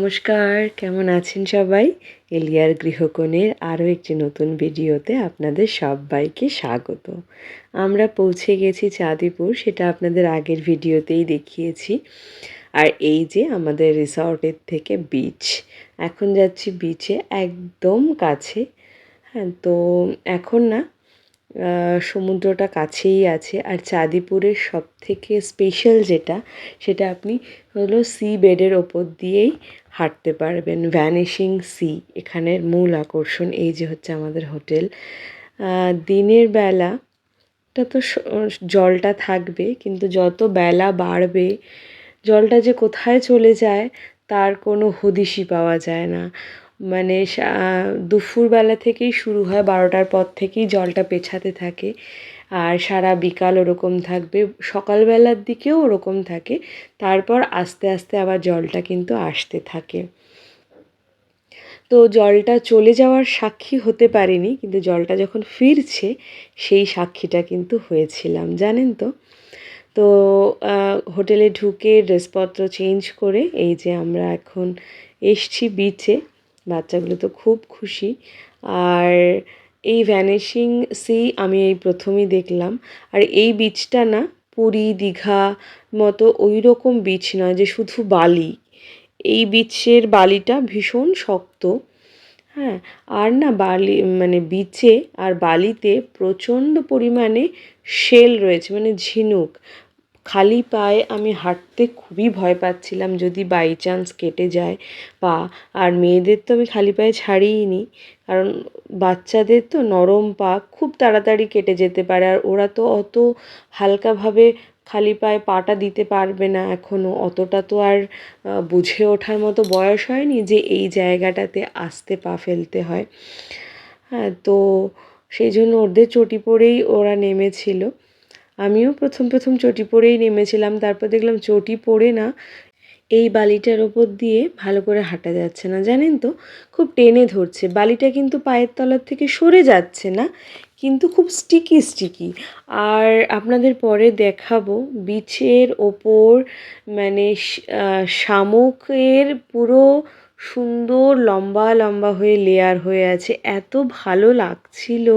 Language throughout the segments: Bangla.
নমস্কার, কেমন আছেন সবাই? এলিয়ার গৃহকোণের আরও একটি নতুন ভিডিওতে আপনাদের সবাইকে স্বাগত। আমরা পৌঁছে গেছি চাঁদিপুর, সেটা আপনাদের আগের ভিডিওতেই দেখিয়েছি। আর এই যে আমাদের রিসর্টের থেকে বিচ, এখন যাচ্ছি বিচে একদম কাছে। হ্যাঁ, তো এখন না সমুদ্রটা কাছেই আছে। আর চাঁদিপুরের সবথেকে স্পেশাল যেটা, সেটা আপনি হলো সি বেডের ওপর দিয়েই হাঁটতে পারবেন। ভ্যানিশিং সি এখানের মূল আকর্ষণ। এই যে হচ্ছে আমাদের হোটেল। দিনের বেলাটা তো জলটা থাকবে, কিন্তু যত বেলা বাড়বে জলটা যে কোথায় চলে যায় তার কোনো হদিশই পাওয়া যায় না। মানে দুপুরবেলা থেকেই শুরু হয়, 12টার পর থেকেই জলটা পেছাতে থাকে, আর সারা বিকাল ওরকম থাকবে, সকালবেলার দিকেও ওরকম থাকে। তারপর আস্তে আস্তে আবার জলটা কিন্তু আসতে থাকে। তো জলটা চলে যাওয়ার সাক্ষী হতে পারিনি, কিন্তু জলটা যখন ফিরছে সেই সাক্ষীটা কিন্তু হয়েছিলাম, জানেন তো। তো হোটেলে ঢুকে ড্রেসপত্র চেঞ্জ করে এই যে আমরা এখন এসছি বিচে। বাচ্চাগুলো তো খুব খুশি। আর এই ভ্যানিশিং সি আমি এই প্রথমই দেখলাম। আর এই বিচটা না পুরী দীঘা মতো ওই রকম বিচ নয় যে শুধু বালি। এই বিচের বালিটা ভীষণ শক্ত। হ্যাঁ, আর না বালি মানে বিচে আর বালিতে প্রচণ্ড পরিমাণে শেল রয়েছে, মানে ঝিনুক। খালি পায়ে আমি হাঁটতে খুবই ভয় পাচ্ছিলাম, যদি বাই চান্স কেটে যায় পা। আর মেয়েদের তো আমি খালি পায়ে ছাড়িই নি, কারণ বাচ্চাদের তো নরম পা, খুব তাড়াতাড়ি কেটে যেতে পারে। আর ওরা তো অত হালকাভাবে খালি পায়ে পাটা দিতে পারবে না এখনও, অতটা তো আর বুঝে ওঠার মতো বয়স হয়নি যে এই জায়গাটাতে আস্তে পা ফেলতে হয়। হ্যাঁ, তো সেই জন্য ওদের চটি পরেই ওরা নেমেছিল। আমিও প্রথম চটি পরেই নেমেছিলাম, তারপর দেখলাম চটি পরে না এই বালিটার ওপর দিয়ে ভালো করে হাঁটা যাচ্ছে না, জানেন তো। খুব টেনে ধরছে, বালিটা কিন্তু পায়ের তলার থেকে সরে যাচ্ছে না, কিন্তু খুব স্টিকি। আর আপনাদের পরে দেখাবো বিচের ওপর মানে শামুকের পুরো সুন্দর লম্বা হয়ে লেয়ার হয়ে আছে, এত ভালো লাগছিল।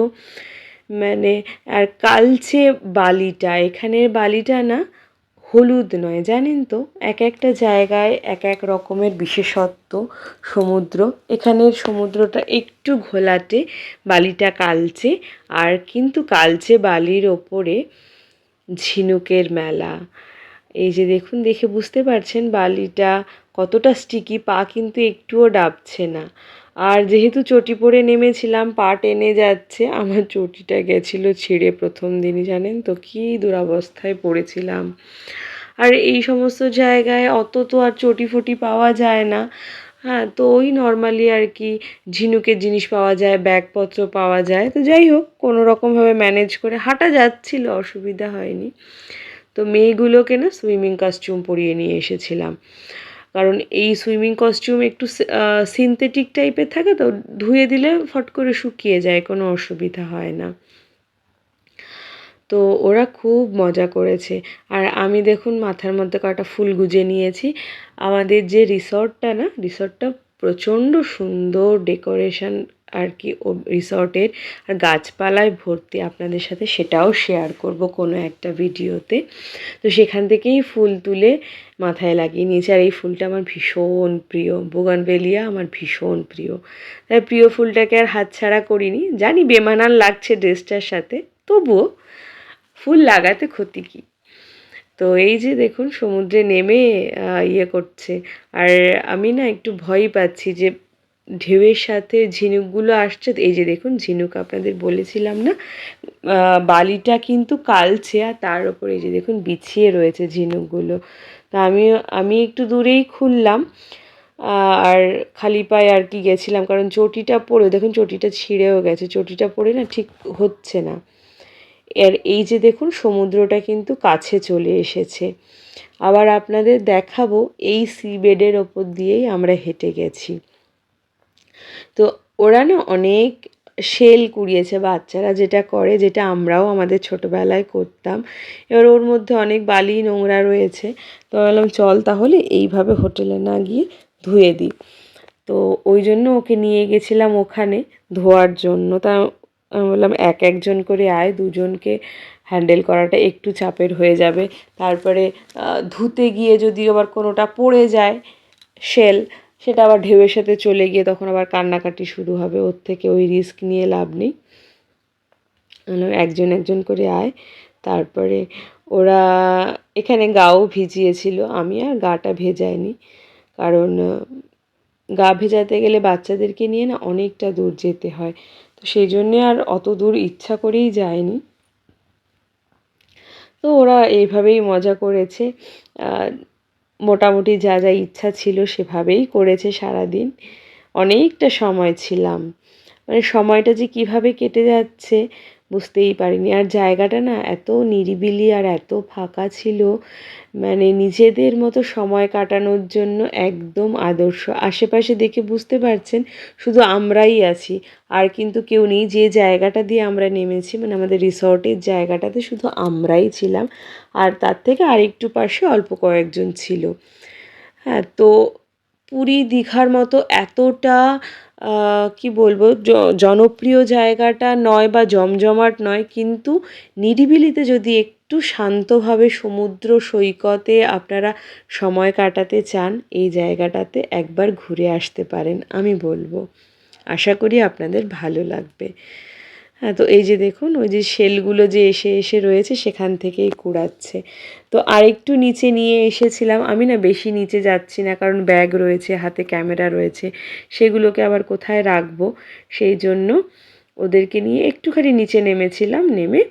মানে আর কালচে বালিটা, এখানের বালিটা না হলুদ নয়, জানেন তো। এক একটা জায়গায় এক এক রকমের বিশেষত্ব সমুদ্র। এখানের সমুদ্রটা একটু ঘোলাটে, বালিটা কালচে। আর কিন্তু কালচে বালির ওপরে ঝিনুকের মেলা। এই যে দেখুন, দেখে বুঝতে পারছেন বালিটা কতটা স্টিকি, পা কিন্তু একটুও ডাবছে না। আর যেহেতু চটি পরে নেমেছিলাম, পা টেনে যাচ্ছে, আমার চটিটা গেছিলো ছিঁড়ে প্রথম দিনই, জানেন তো কী দুরবস্থায় পড়েছিলাম। আর এই সমস্ত জায়গায় অত তো আর চটি ফটি পাওয়া যায় না। হ্যাঁ, তো ওই নর্মালি আর কি ঝিনুকের জিনিস পাওয়া যায়, ব্যাগপত্র পাওয়া যায়। তো যাই হোক, কোনো রকমভাবে ম্যানেজ করে হাঁটা যাচ্ছিল, অসুবিধা হয়নি। তো মেয়েগুলোকে না সুইমিং কস্টিউম পরিয়ে নিয়ে এসেছিলাম, কারণ এই সুইমিং কস্টিউম একটু সিনথেটিক টাইপের থাকে, তো ধুয়ে দিলে ফট করে শুকিয়ে যায়, কোনো অসুবিধা হয় না। তো ওরা খুব মজা করেছে। আর আমি দেখুন মাথার মধ্যে কয়েকটা ফুল গুজে নিয়েছি। আমাদের যে রিসর্টটা প্রচণ্ড সুন্দর ডেকোরেশন আর কি ও রিসর্টের, আর গাছপালায় ভর্তি। আপনাদের সাথে সেটাও শেয়ার করব কোনো একটা ভিডিওতে। তো সেখান থেকেই ফুল তুলে মাথায় লাগিয়ে নিয়েছি। আর এই ফুলটা আমার ভীষণ প্রিয়, বোগানভেলিয়া আমার ভীষণ প্রিয়। তাই প্রিয় ফুলটাকে আর হাতছাড়া করিনি। জানি বেমানান লাগছে ড্রেসটার সাথে, তবুও ফুল লাগাতে ক্ষতি কী। তো এই যে দেখুন সমুদ্রে নেমে ইয়ে করছে। আর আমি না একটু ভয়ই পাচ্ছি যে ঢেউয়ের সাথে ঝিনুকগুলো আসছে। এই যে দেখুন ঝিনুক, আপনাদের বলেছিলাম না বালিটা কিন্তু কালচে, আর তার উপরে এই যে দেখুন বিছিয়ে রয়েছে ঝিনুকগুলো। তা আমি একটু দূরেই খুললাম, আর খালি পায়ে আর কি গেছিলাম, কারণ চটিটা পরে দেখুন চটিটা ছিঁড়েও গেছে, চটিটা পরে না ঠিক হচ্ছে না। আর এই যে দেখুন সমুদ্রটা কিন্তু কাছে চলে এসেছে। আবার আপনাদের দেখাবো এই সি বেডের ওপর দিয়েই আমরা হেঁটে গেছি। তো ওরা না অনেক শেল কুড়িয়েছে, বাচ্চারা যেটা করে, যেটা আমরাও আমাদের ছোটোবেলায় করতাম। এবার ওর মধ্যে অনেক বালি নোংরা রয়েছে। তো বললাম চল তাহলে এইভাবে হোটেলে না গিয়ে ধুয়ে দিই। তো ওই জন্য ওকে নিয়ে গেছিলাম ওখানে ধোয়ার জন্য। তা আমি বললাম একজন করে আয়, দুজনকে হ্যান্ডেল করাটা একটু চাপের হয়ে যাবে। তারপরে ধুতে গিয়ে যদি আবার কোনোটা পড়ে যায় শেল, সেটা আবার ঢেউয়ের সাথে চলে গিয়ে তখন আবার কান্নাকাটি শুরু হবে, ওর থেকে ওই রিস্ক নিয়ে লাভ নেই। একজন করে আয়। তারপরে ওরা এখানে গাও ভিজিয়েছিল, আমি আর গাটা ভেজাইনি, কারণ গা ভেজাতে গেলে বাচ্চাদেরকে নিয়ে না অনেকটা দূর যেতে হয়, তো সেই জন্যে আর অত দূর ইচ্ছা করেই যায়নি। তো ওরা এইভাবেই মজা করেছে, মোটামুটি যা যা ইচ্ছা ছিল সেভাবেই করেছে সারাদিন। অনেকটা সময় ছিলাম, মানে সময়টা যে কিভাবে কেটে যাচ্ছে বুঝতেই পারিনি। আর জায়গাটা না এত নিরিবিলি আর এত ফাঁকা ছিল, মানে নিজেদের মতো সময় কাটানোর জন্য একদম আদর্শ। আশেপাশে দেখে বুঝতে পারছেন শুধু আমরাই আছি, আর কিন্তু কেউ নেই। যে জায়গাটা দিয়ে আমরা নেমেছি, মানে আমাদের রিসর্টের জায়গাটাতে শুধু আমরাই ছিলাম, আর তার থেকে আরেকটু পাশে অল্প কয়েকজন ছিল। হ্যাঁ, তো পুরী দীঘার মতো এতটা কি বলবো, জনপ্রিয় জায়গাটা নয় বা জমজমাট নয়, কিন্তু নিরিবিলিতে যদি একটু শান্তভাবে সমুদ্র সৈকতে আপনারা সময় কাটাতে চান, এই জায়গাটাতে একবার ঘুরে আসতে পারেন, আমি বলবো। আশা করি আপনাদের ভালো লাগবে। হ্যাঁ, তো এই যে দেখুন ওই যে শেলগুলো যে এসে এসে রয়েছে সেখান থেকেই কুড়াচ্ছে। তো আরেকটু নিচে নিয়ে এসেছিলাম, আমি না বেশি নিচে যাচ্ছি না, কারণ ব্যাগ রয়েছে, হাতে ক্যামেরা রয়েছে, সেগুলোকে আবার কোথায় রাখবো, সেই জন্য ওদেরকে নিয়ে একটুখানি নিচে নেমেছিলাম। নেমে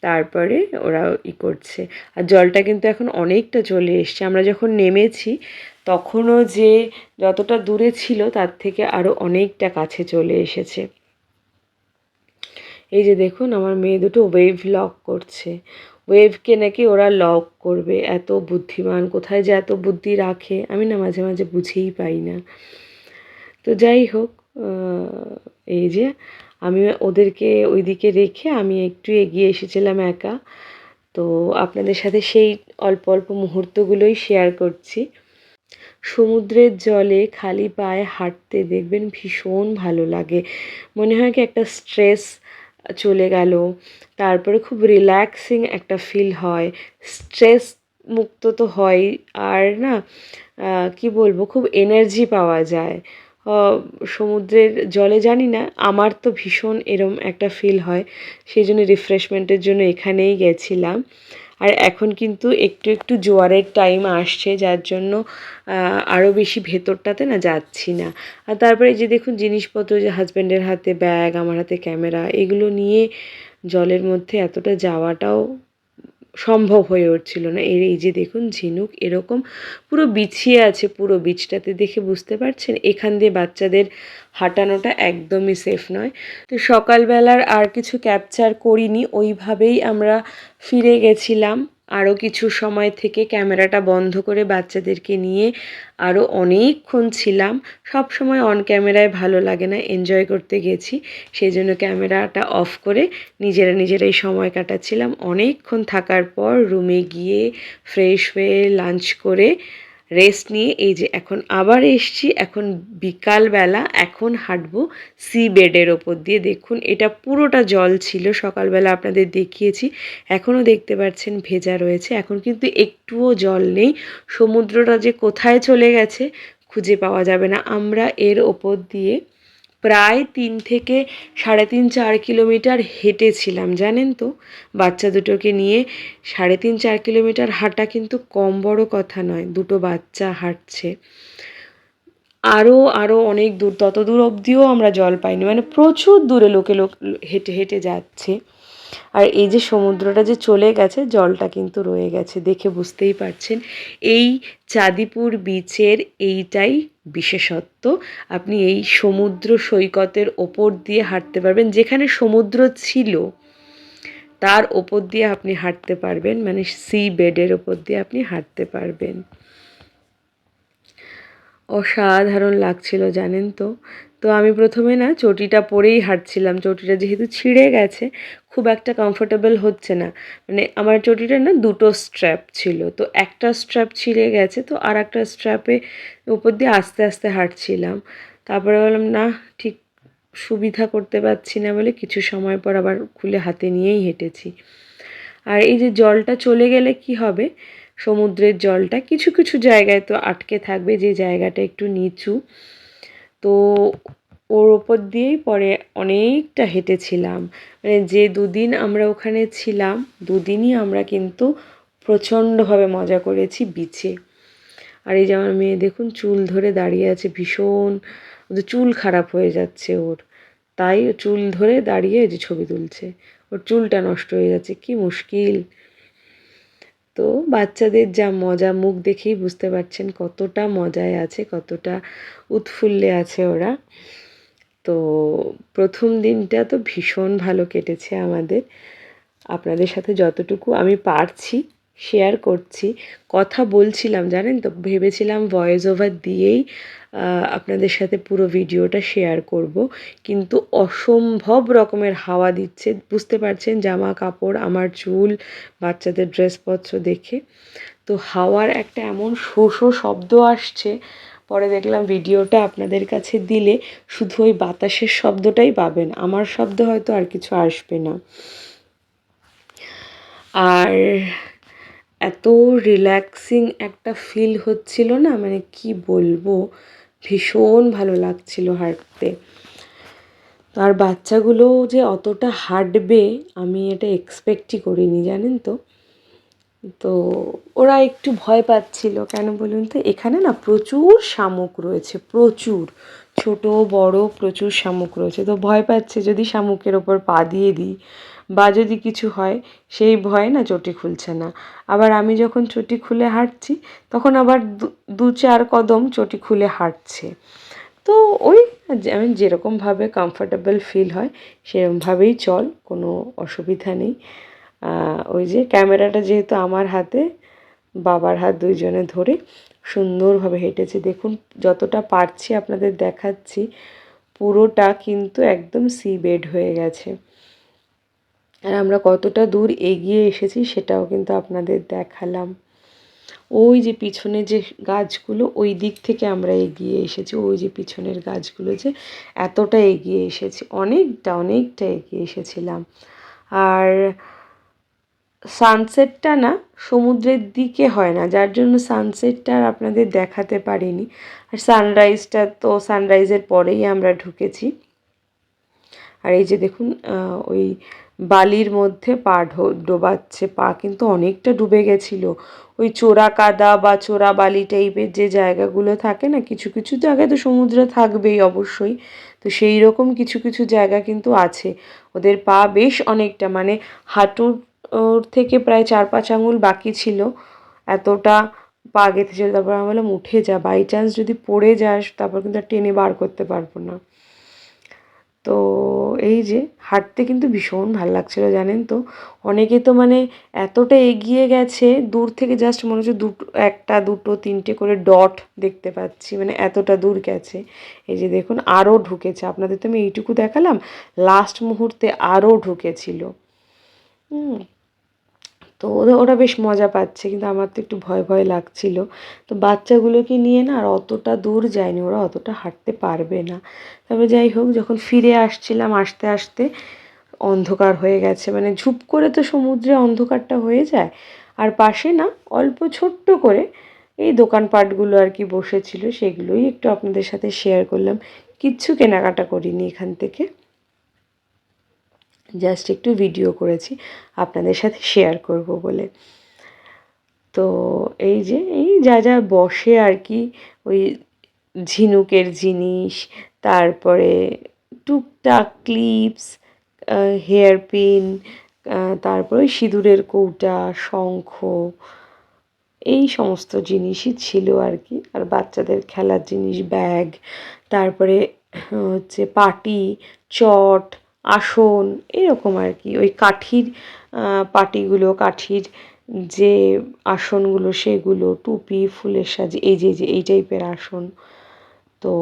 তারপরে ওরা করছে। আর জলটা কিন্তু এখন অনেকটা চলে এসছে, আমরা যখন নেমেছি তখনও যে যতটা দূরে ছিল তার থেকে আরও অনেকটা কাছে চলে এসেছে। এই যে দেখুন আমার মেয়ে দুটো ওয়েভ লক করছে, ওয়েভকে নাকি ওরা লক করবে। এত বুদ্ধিমান, কোথায় যে এত বুদ্ধি রাখে আমি না মাঝে মাঝে বুঝেই পাই না। তো যাই হোক, এই যে আমি ওদেরকে ওইদিকে রেখে আমি একটু এগিয়ে এসেছিলাম একা। তো আপনাদের সাথে সেই অল্প অল্প মুহূর্তগুলোই শেয়ার করছি। সমুদ্রের জলে খালি পায়ে হাঁটতে দেখবেন ভীষণ ভালো লাগে, মনে হয় কি একটা স্ট্রেস চলে গেল, তারপরে খুব রিল্যাক্সিং একটা ফিল হয়, স্ট্রেস মুক্ত তো হয়। আর না কি বলবো, খুব এনার্জি পাওয়া যায় সমুদ্রের জলে। জানি না, আমার তো ভীষণ এরম একটা ফিল হয়, সেই জন্য রিফ্রেশমেন্টের জন্য এখানেই গেছিলাম। আর এখন কিন্তু একটু একটু জোয়ারের টাইম আসছে, যার জন্য আরও বেশি ভেতরটাতে না যাচ্ছি না। আর তারপরে যে দেখুন জিনিসপত্র, যে হাজব্যান্ডের হাতে ব্যাগ, আমার হাতে ক্যামেরা, এগুলো নিয়ে জলের মধ্যে এতটা যাওয়াটাও সম্ভব হয়ে উঠছিল না। এই যে দেখুন ঝিনুক এরকম পুরো বিছিয়ে আছে পুরো বিচটাতে, দেখে বুঝতে পারছেন এখান দিয়ে বাচ্চাদের হাঁটানোটা একদমই সেফ নয়। তো সকালবেলার আর কিছু ক্যাপচার করিনি, ওইভাবেই আমরা ফিরে গেছিলাম। আরও কিছু সময় থেকে ক্যামেরাটা বন্ধ করে বাচ্চাদেরকে নিয়ে আরও অনেকক্ষণ ছিলাম। সব সময় অন ক্যামেরায় ভালো লাগে না, এনজয় করতে গেছি, সেই জন্য ক্যামেরাটা অফ করে নিজেরাই সময় কাটাচ্ছিলাম। অনেকক্ষণ থাকার পর রুমে গিয়ে ফ্রেশ হয়ে লাঞ্চ করে রেস্ট নিয়ে এই যে এখন আবার এসছি। এখন বিকালবেলা, এখন হাঁটবো সি বেডের ওপর দিয়ে। দেখুন এটা পুরোটা জল ছিল, সকালবেলা আপনাদের দেখিয়েছি, এখনও দেখতে পাচ্ছেন ভেজা রয়েছে। এখন কিন্তু একটুও জল নেই, সমুদ্রটা যে কোথায় চলে গেছে খুঁজে পাওয়া যাবে না। আমরা এর ওপর দিয়ে প্রায় 3 থেকে 3.5-4 কিলোমিটার হেঁটেছিলাম, জানেন তো। বাচ্চা দুটোকে নিয়ে 3.5-4 কিলোমিটার হাঁটা কিন্তু কম বড় কথা নয়, দুটো বাচ্চা হাঁটছে। আরও আরও অনেক দূর, তত দূর অবধিও আমরা জল পাইনি, মানে প্রচুর দূরে লোক হেঁটে হেঁটে যাচ্ছে। আর এই যে সমুদ্রটা যে চলে গেছে, জলটা কিন্তু রয়ে গেছে, দেখে বুঝতেই পারছেন। এই চাঁদিপুর বিচের এইটাই বিশেষত্ব, আপনি এই সমুদ্র সৈকতের ওপর দিয়ে হাঁটতে পারবেন, যেখানে সমুদ্র ছিল তার ওপর দিয়ে আপনি হাঁটতে পারবেন, মানে সি বেডের ওপর দিয়ে আপনি হাঁটতে পারবেন। অসাধারণ লাগছিল জানেন তো। তো আমি প্রথমে না চটিটা পরেই হাঁটছিলাম, চটিটা যেহেতু ছিঁড়ে গেছে খুব একটা কমফোর্টেবল হচ্ছে না, মানে আমার চটিটা না দুটো স্ট্র্যাপ ছিল, তো একটা স্ট্র্যাপ ছিঁড়ে গেছে, তো আর একটা স্ট্র্যাপে উপর দিয়ে আস্তে আস্তে হাঁটছিলাম। তারপরে বললাম না, ঠিক সুবিধা করতে পারছি না বলে কিছু সময় পর আবার খুলে হাতে নিয়েই হেঁটেছি। আর এই যে জলটা চলে গেলে কি হবে, সমুদ্রের জলটা কিছু কিছু জায়গায় তো আটকে থাকবে, যে জায়গাটা একটু নিচু, তো ওর ওপর দিয়েই পরে অনেকটা হেঁটেছিলাম। মানে যে দুদিন আমরা ওখানে ছিলাম, দুদিনই আমরা কিন্তু প্রচণ্ডভাবে মজা করেছি বিচে। আর এই যে আমার মেয়ে দেখুন চুল ধরে দাঁড়িয়ে আছে, ভীষণ ওদের চুল খারাপ হয়ে যাচ্ছে ওর, তাই ও চুল ধরে দাঁড়িয়ে যে ছবি তুলছে, ওর চুলটা নষ্ট হয়ে যাচ্ছে, কি মুশকিল। তো বাচ্চাদের যা মজা, মুখ দেখেই বুঝতে পারছেন কতটা মজায় আছে, কতটা উৎফুল্লে আছে ওরা। তো প্রথম দিনটা তো ভীষণ ভালো কেটেছে আমাদের, আপনাদের সাথে যতটুকু আমি পারছি শেয়ার করছি। কথা বলছিলাম জানেন তো, ভেবেছিলাম ভয়েস ওভার দিয়েই আপনাদের সাথে পুরো ভিডিওটা শেয়ার করব, কিন্তু অসম্ভব রকমের হাওয়া দিচ্ছে, বুঝতে পারছেন জামা কাপড়, আমার চুল, বাচ্চাদের ড্রেসপত্র দেখে। তো হাওয়ার একটা এমন শো শো শব্দ আসছে, পরে দেখলাম ভিডিওটা আপনাদের কাছে দিলে শুধু ওই বাতাসের শব্দটাই পাবেন, আমার শব্দ হয়তো আর কিছু আসবে না। আর এত রিল্যাক্সিং একটা ফিল হচ্ছিল না, মানে কি বলবো, ভীষণ ভালো লাগছিল হাঁটতে। আর বাচ্চাগুলো যে অতটা হাঁটবে আমি এটা এক্সপেক্টই করিনি জানেন তো। তো ওরা একটু ভয় পাচ্ছিল, কেন বলুন তো, এখানে না প্রচুর শামুক রয়েছে, প্রচুর, ছোট বড় প্রচুর শামুক রয়েছে, তো ভয় পাচ্ছে যদি শামুকের ওপর পা দিয়ে দিই বা যদি কিছু হয়, সেই ভয়ে না চটি খুলছে না। আবার আমি যখন চটি খুলে হাঁটছি তখন আবার দু চার কদম চটি খুলে হাঁটছে। তো ওই আমি যেরকমভাবে কমফর্টেবল ফিল হয় সেরকমভাবেই চল, কোনো অসুবিধা নেই। ওই যে ক্যামেরাটা যেহেতু আমার হাতে, বাবার হাত দুইজনে ধরে সুন্দরভাবে হেঁটেছে, দেখুন যতটা পারছি আপনাদের দেখাচ্ছি, পুরোটা কিন্তু একদম সি বেড হয়ে গেছে। আর আমরা কতটা দূর এগিয়ে এসেছি সেটাও কিন্তু আপনাদের দেখালাম। ওই যে পিছনে যে গাছগুলো, ওই দিক থেকে আমরা এগিয়ে এসেছি, ওই যে পিছনের গাছগুলো, যে এতটা এগিয়ে এসেছি, অনেকটা অনেকটা এগিয়ে এসেছিলাম। আর সানসেটটা না সমুদ্রের দিকে হয় না, যার জন্য সানসেটটা আর আপনাদের দেখাতে পারিনি। আর সানরাইজটা তো সানরাইজের পরেই আমরা ঢুকেছি। আর এই যে দেখুন ওই বালির মধ্যে পা ডোবাচ্ছে, পা কিন্তু অনেকটা ডুবে গেছিলো। ওই চোরা কাদা বা চোরা বালি টাইপের যে জায়গাগুলো থাকে না, কিছু কিছু জায়গায় তো সমুদ্র থাকবেই অবশ্যই, তো সেই রকম কিছু কিছু জায়গা কিন্তু আছে, ওদের পা বেশ অনেকটা, মানে হাঁটুর থেকে প্রায় 4-5 আঙুল বাকি ছিল, এতটা পা গেঁথেছিল। তারপর আমি বললাম উঠে যা, বাই চান্স যদি পড়ে যাস তারপর কিন্তু আর টেনে বার করতে পারবো না। তো এই যে হাঁটতে কিন্তু ভীষণ ভালো লাগছিল জানেন তো। অনেকে তো মানে এতটা এগিয়ে গেছে, দূর থেকে জাস্ট মনে হচ্ছে দুটো, একটা দুটো তিনটে করে ডট দেখতে পাচ্ছি, মানে এতটা দূর গেছে। এই যে দেখুন আরও ঢুকেছে, আপনাদের তো আমি এইটুকু দেখালাম, লাস্ট মুহূর্তে আরও ঢুকেছিল। তো ওরা বেশ মজা পাচ্ছে, কিন্তু আমার তো একটু ভয় ভয় লাগছিল। তো বাচ্চাগুলোকে নিয়ে না আর অতটা দূর যায়নি, ওরা অতটা হাঁটতে পারবে না। তবে যাই হোক, যখন ফিরে আসছিলাম আস্তে আস্তে অন্ধকার হয়ে গেছে, মানে ঝুপ করে তো সমুদ্রে অন্ধকারটা হয়ে যায়। আর পাশে না অল্প ছোট্ট করে এই দোকানপাটগুলো আর কি বসেছিল, সেগুলোই একটু আপনাদের সাথে শেয়ার করলাম। কিচ্ছু কেনাকাটা করিনি এখান থেকে, জাস্ট একটু ভিডিও করেছি আপনাদের সাথে শেয়ার করব বলে। তো এই যে এই যা যা বসে আর কি, ওই ঝিনুকের জিনিস, তারপরে টুকটাক ক্লিপস, হেয়ার পিন, তারপরে ওই সিঁদুরের কৌটা, শঙ্খ, এই সমস্ত জিনিসই ছিল আর কি। আর বাচ্চাদের খেলার জিনিস, ব্যাগ, তারপরে হচ্ছে পাটি, চট, আসন, এরকম আর কি। ওই কাঠির পাটিগুলো, কাঠির যে আসনগুলো সেগুলো, টুপি, ফুলের সাজ, এই যে এই টাইপের আসন। তো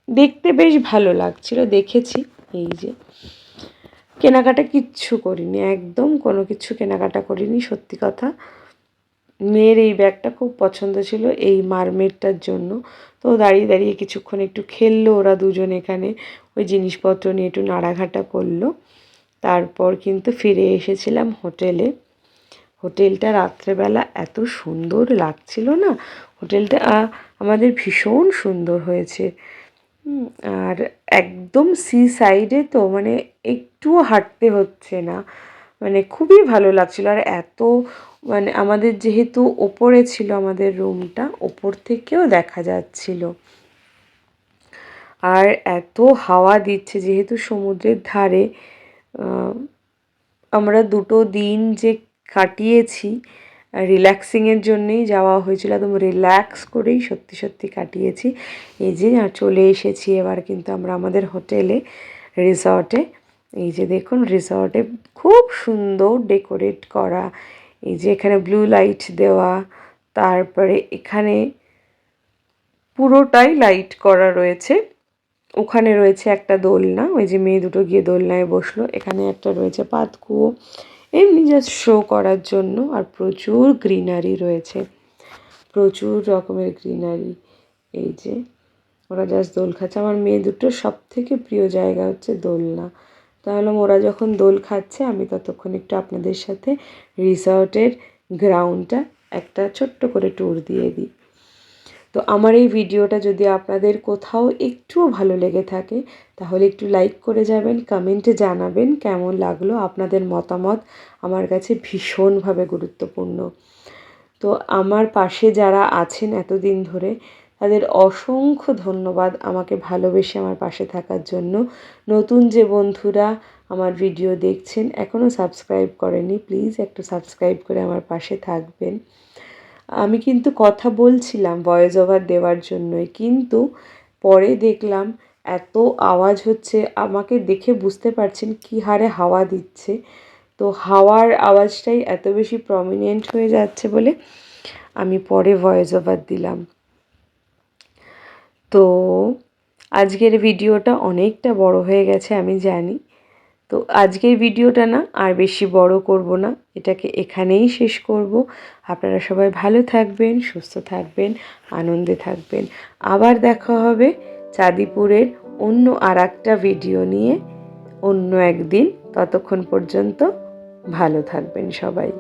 দেখতে বেশ ভালো লাগছিল, দেখেছি। এই যে কেনাকাটা কিচ্ছু করিনি, একদম কোনো কিছু কেনাকাটা করিনি সত্যি কথা। মেয়ের এই ব্যাগটা খুব পছন্দ ছিল এই মারমেডটার জন্য, তো দাঁড়িয়ে দাঁড়িয়ে কিছুক্ষণ একটু খেললো ওরা দুজন এখানে, ওই জিনিসপত্র নিয়ে একটু নাড়াঘাটা করলো। তারপর কিন্তু ফিরে এসেছিলাম হোটেলে। হোটেলটা রাত্রেবেলা এত সুন্দর লাগছিল না, হোটেলটা আমাদের ভীষণ সুন্দর হয়েছে। আর একদম সি সাইডে, তো মানে একটুও হাঁটতে হচ্ছে না, মানে খুবই ভালো লাগছিল। আর এত মানে আমাদের যেহেতু ওপরে ছিল আমাদের রুমটা, ওপর থেকেও দেখা যাচ্ছিল। আর এত হাওয়া দিচ্ছে যেহেতু সমুদ্রের ধারে। আমরা 2টো দিন যে কাটিয়েছি রিল্যাক্সিংয়ের জন্যেই যাওয়া হয়েছিল, একদম রিল্যাক্স করেই সত্যি সত্যি কাটিয়েছি। এই যে চলে এসেছি এবার কিন্তু আমরা আমাদের হোটেলে, রিসর্টে। এই যে দেখুন রিসর্টে খুব সুন্দর ডেকোরেট করা, এই যে এখানে ব্লু লাইট দেওয়া, তারপরে এখানে পুরোটাই লাইট করা রয়েছে। ওখানে রয়েছে একটা দোলনা, ওই যে মেয়ে দুটো গিয়ে দোলনায় বসলো। এখানে একটা রয়েছে পাতকুয়ো, এমনি জাস্ট শো করার জন্য। আর প্রচুর গ্রিনারি রয়েছে, প্রচুর রকমের গ্রিনারি। এই যে ওরা জাস্ট দোল খাচ্ছে। আমার মেয়ে দুটোর সব থেকে প্রিয় জায়গা হচ্ছে দোলনা। তাহলে ওরা যখন দোল খাচ্ছে আমি ততক্ষণ একটু আপনাদের সাথে রিসর্টের গ্রাউন্ডটা একটা ছোট্ট করে ট্যুর দিয়ে দিই। তো আমার এই ভিডিওটা যদি আপনাদের কোথাও একটুও ভালো লেগে থাকে তাহলে একটু লাইক করে যাবেন, কমেন্টে জানাবেন কেমন লাগলো। আপনাদের মতামত আমার কাছে ভীষণভাবে গুরুত্বপূর্ণ। তো আমার পাশে যারা আছেন এতদিন ধরে তাদের অসংখ্য ধন্যবাদ আমাকে ভালোবেসে আমার পাশে থাকার জন্য। নতুন যে বন্ধুরা আমার ভিডিও দেখছেন এখনও সাবস্ক্রাইব করেনি, প্লিজ একটু সাবস্ক্রাইব করে আমার পাশে থাকবেন। আমি কিন্তু কথা বলছিলাম ভয়েস ওভার দেওয়ার জন্যই, কিন্তু পরে দেখলাম এত আওয়াজ হচ্ছে, আমাকে দেখে বুঝতে পারছেন কী হারে হাওয়া দিচ্ছে। তো হাওয়ার আওয়াজটাই এত বেশি প্রমিনেন্ট হয়ে যাচ্ছে বলে আমি পরে ভয়েস ওভার দিলাম। তো আজকের ভিডিওটা অনেকটা বড় হয়ে গেছে আমি জানি, তো আজকের ভিডিওটা না আর বেশি বড় করব না, এটাকে এখানেই শেষ করব। আপনারা সবাই ভালো থাকবেন, সুস্থ থাকবেন, আনন্দে থাকবেন। আবার দেখা হবে চাঁদিপুরের অন্য আরেকটা ভিডিও নিয়ে অন্য একদিন। ততক্ষণ পর্যন্ত ভালো থাকবেন সবাই।